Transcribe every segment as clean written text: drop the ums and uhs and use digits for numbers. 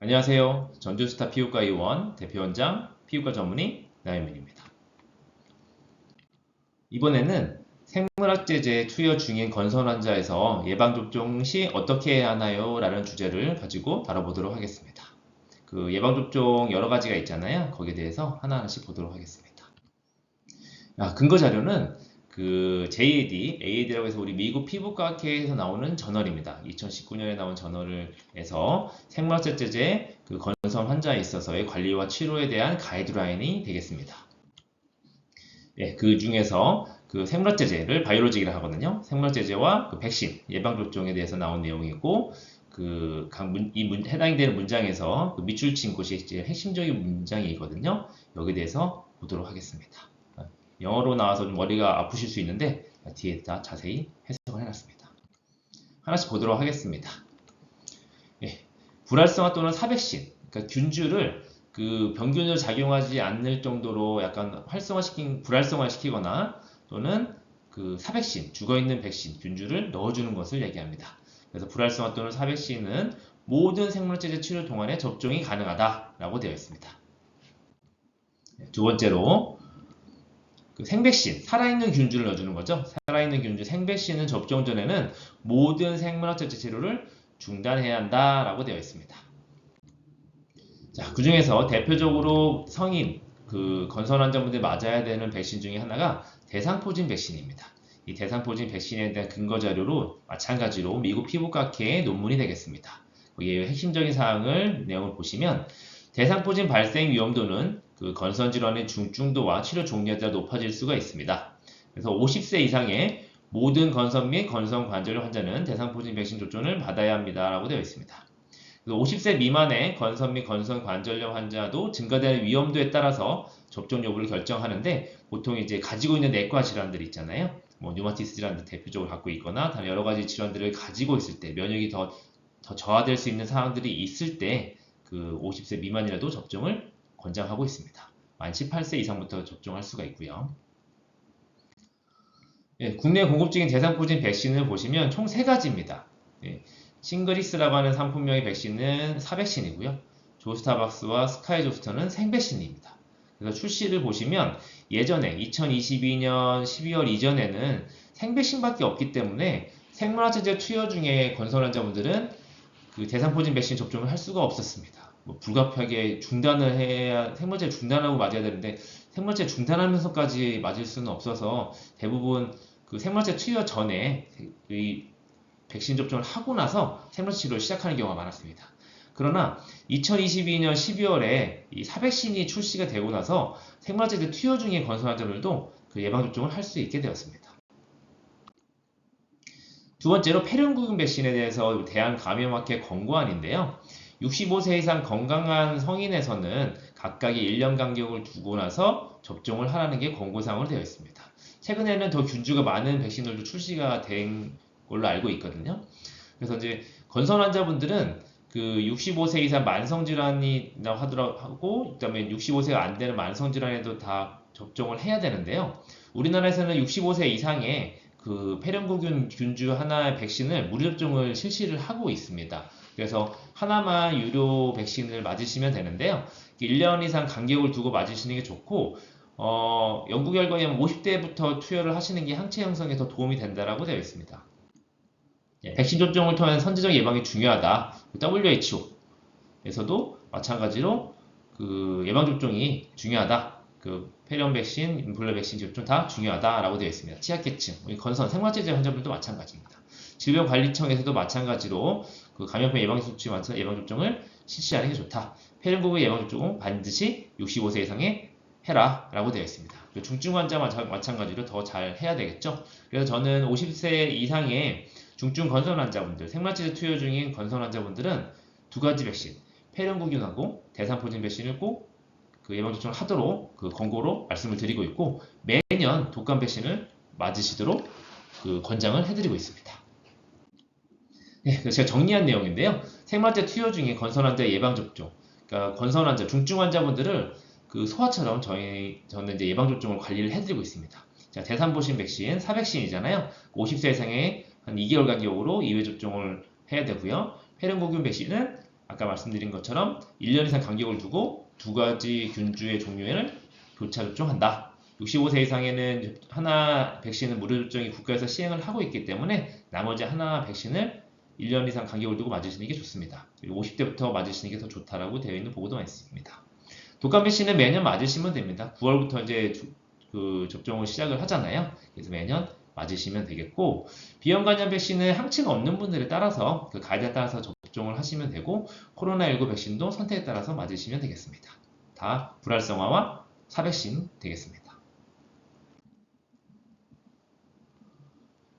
안녕하세요. 전주스타 피부과 의원 대표원장 피부과 전문의 나혜민입니다. 이번에는 생물학제제 투여 중인 건선 환자에서 예방접종 시 어떻게 해야 하나요? 라는 주제를 가지고 다뤄보도록 하겠습니다. 그 예방접종 여러 가지가 있잖아요. 거기에 대해서 하나하나씩 보도록 하겠습니다. 근거 자료는 그 AAD라고 해서 우리 미국 피부과학회에서 나오는 저널입니다. 2019년에 나온 저널에서 생물학제제 그 건선 환자에 있어서의 관리와 치료에 대한 가이드라인이 되겠습니다. 그 중에서 그 생물학제제를 바이오로직이라 하거든요. 생물학제제와 그 백신 예방접종에 대해서 나온 내용이고 해당되는 문장에서 그 밑줄 친 곳이 이제 핵심적인 문장이거든요. 여기에 대해서 보도록 하겠습니다. 영어로 나와서 좀 머리가 아프실 수 있는데 뒤에다 자세히 해석을 해놨습니다. 하나씩 보도록 하겠습니다. 불활성화 또는 사백신, 그러니까 균주를 그 병균으로 작용하지 않을 정도로 약간 불활성화시키거나 또는 그 사백신, 죽어있는 백신, 균주를 넣어주는 것을 얘기합니다. 그래서 불활성화 또는 사백신은 모든 생물학제제 치료 동안에 접종이 가능하다라고 되어 있습니다. 두 번째로 그 생백신, 살아있는 균주를 넣어주는 거죠. 살아있는 균주, 생백신은 접종 전에는 모든 생물학제제 치료를 중단해야 한다라고 되어 있습니다. 자, 그 중에서 대표적으로 성인, 그 건선 환자분들 맞아야 되는 백신 중에 하나가 대상포진 백신입니다. 이 대상포진 백신에 대한 근거 자료로 마찬가지로 미국 피부과학회의 논문이 되겠습니다. 거기에 핵심적인 사항을 내용을 보시면 대상포진 발생 위험도는 그 건선 질환의 중증도와 치료 종류에 따라 높아질 수가 있습니다. 그래서 50세 이상의 모든 건선 및 건선 관절염 환자는 대상포진 백신 접종을 받아야 합니다라고 되어 있습니다. 50세 미만의 건선 및 건선 관절염 환자도 증가되는 위험도에 따라서 접종 여부를 결정하는데 보통 이제 가지고 있는 내과 질환들 있잖아요. 뭐 류마티스 질환도 대표적으로 갖고 있거나 다른 여러 가지 질환들을 가지고 있을 때 면역이 더 저하될 수 있는 상황들이 있을 때 그 50세 미만이라도 접종을 권장하고 있습니다. 만 18세 이상부터 접종할 수가 있고요. 국내 공급 중인 대상포진 백신을 보시면 총 3가지입니다. 싱그리스라고 하는 상품명의 백신은 사백신이고요. 조스타박스와 스카이조스터는 생백신입니다. 그래서 출시를 보시면 예전에 2022년 12월 이전에는 생백신밖에 없기 때문에 생물학제제 투여 중에 건선 환자분들은 그 대상포진 백신 접종을 할 수가 없었습니다. 불가피하게 중단을 해야 생물학제 중단하고 맞아야 되는데 생물학제 중단하면서까지 맞을 수는 없어서 대부분 그 생물학제 투여 전에 이 백신 접종을 하고 나서 생물학제 치료를 시작하는 경우가 많았습니다. 그러나 2022년 12월에 이 사백신이 출시가 되고 나서 생물학제 투여 중인 건선 환자들도 그 예방접종을 할 수 있게 되었습니다. 두 번째로 폐렴구균 백신에 대해서 대한감염학회 권고안인데요. 65세 이상 건강한 성인에서는 각각의 1년 간격을 두고 나서 접종을 하라는 게 권고사항으로 되어 있습니다. 최근에는 더 균주가 많은 백신들도 출시가 된 걸로 알고 있거든요. 그래서 이제 건선 환자분들은 그 65세 이상 만성질환이나 하고 그다음에 65세가 안 되는 만성질환에도 다 접종을 해야 되는데요. 우리나라에서는 65세 이상의 그 폐렴구균 균주 하나의 백신을 무료 접종을 실시를 하고 있습니다. 그래서 하나만 유료 백신을 맞으시면 되는데요. 1년 이상 간격을 두고 맞으시는 게 좋고 연구 결과에 의하면 50대부터 투여를 하시는 게 항체 형성에 더 도움이 된다라고 되어 있습니다. 백신 접종을 통한 선제적 예방이 중요하다. WHO에서도 마찬가지로 그 예방 접종이 중요하다. 그 폐렴 백신, 인플루엔자 백신 접종 다 중요하다라고 되어 있습니다. 취약계층, 건선, 생활제제 환자분들도 마찬가지입니다. 질병관리청에서도 마찬가지로 그 감염병 예방수치 예방접종을 실시하는 게 좋다. 폐렴구균 예방접종은 반드시 65세 이상에 해라라고 되어 있습니다. 중증 환자 마찬가지로 더 잘 해야 되겠죠. 그래서 저는 50세 이상의 중증 건선 환자분들, 생활제제 투여 중인 건선 환자분들은 2가지 백신, 폐렴구균하고 대상포진 백신을 꼭 그 예방접종을 하도록 그 권고로 말씀을 드리고 있고 매년 독감 백신을 맞으시도록 그 권장을 해드리고 있습니다. 제가 정리한 내용인데요. 생활제 투여 중인 건선 환자 예방접종, 그러니까 건선 환자, 중증 환자분들을 그 소아처럼 저는 이제 예방접종을 관리를 해드리고 있습니다. 자, 대상포진 백신, 사백신이잖아요. 50세 이상의 한 2개월 간격으로 2회 접종을 해야 되고요. 폐렴구균 백신은 아까 말씀드린 것처럼 1년 이상 간격을 두고 두 가지 균주의 종류를 교차 접종한다. 65세 이상에는 하나 백신은 무료 접종이 국가에서 시행을 하고 있기 때문에 나머지 하나 백신을 1년 이상 간격을 두고 맞으시는 게 좋습니다. 그리고 50대부터 맞으시는 게 더 좋다라고 되어 있는 보고도 있습니다. 독감 백신은 매년 맞으시면 됩니다. 9월부터 이제 그 접종을 시작을 하잖아요. 그래서 매년 맞으시면 되겠고, 비형 간염 백신은 항체가 없는 분들에 따라서 그 가이드에 따라서 접종을 하시면 되고, 코로나19 백신도 선택에 따라서 맞으시면 되겠습니다. 다 불활성화와 사백신 되겠습니다.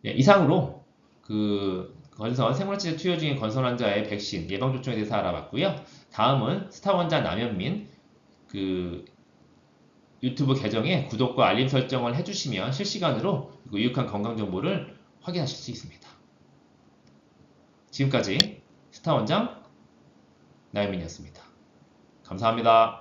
예, 이상으로 그 건선 생물체제 투여 중인 건선 환자의 백신 예방 접종에 대해서 알아봤고요. 다음은 스타 원자 남현민 그 유튜브 계정에 구독과 알림 설정을 해주시면 실시간으로 유익한 건강 정보를 확인하실 수 있습니다. 지금까지 스타 원장 나현민이었습니다. 감사합니다.